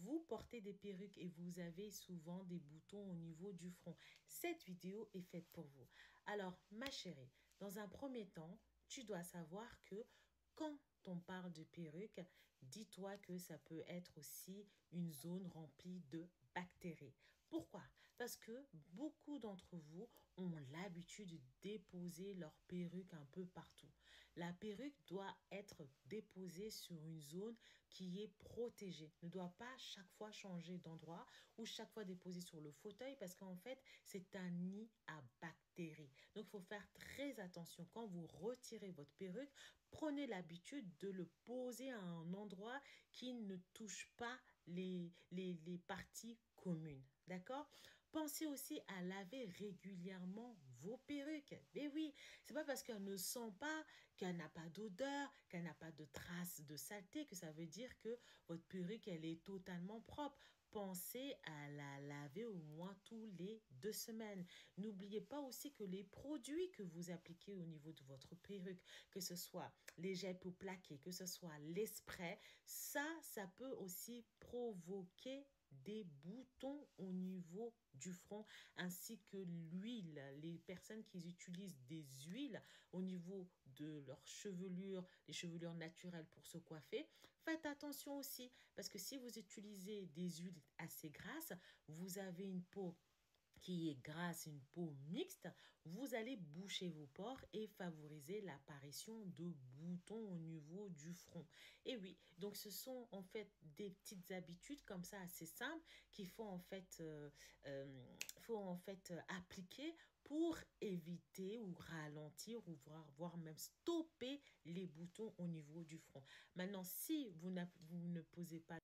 vous portez des perruques et vous avez souvent des boutons au niveau du front. Cette vidéo est faite pour vous. Alors, ma chérie, dans un premier temps, tu dois savoir que quand on parle de perruque, dis-toi que ça peut être aussi une zone remplie de bactéries. Pourquoi? Parce que beaucoup d'entre vous ont l'habitude de déposer leur perruque un peu partout. La perruque doit être déposée sur une zone qui est protégée. Ne doit pas chaque fois changer d'endroit ou chaque fois déposer sur le fauteuil parce qu'en fait, c'est un nid à bactéries. Donc, il faut faire très attention. Quand vous retirez votre perruque, prenez l'habitude de le poser à un endroit qui ne touche pas les parties communes. D'accord? Pensez aussi à laver régulièrement vos perruques. Mais oui, c'est pas parce qu'elle ne sent pas, qu'elle n'a pas d'odeur, qu'elle n'a pas de traces de saleté que ça veut dire que votre perruque, elle est totalement propre. Pensez à la laver au moins tous les 2 semaines. N'oubliez pas aussi que les produits que vous appliquez au niveau de votre perruque, que ce soit les gels pour plaquer, que ce soit les sprays, ça peut aussi provoquer des boutons au niveau du front ainsi que l'huile. Les personnes qui utilisent des huiles au niveau de leur chevelure, les chevelures naturelles pour se coiffer, faites attention aussi parce que si vous utilisez des huiles assez grasses, vous avez une peau qui est grasse, une peau mixte, vous allez boucher vos pores et favoriser l'apparition de boutons au niveau du front. Et oui, donc ce sont en fait des petites habitudes comme ça assez simples qu'il faut en fait appliquer pour éviter ou ralentir ou voire même stopper les boutons au niveau du front. Maintenant, si vous ne posez pas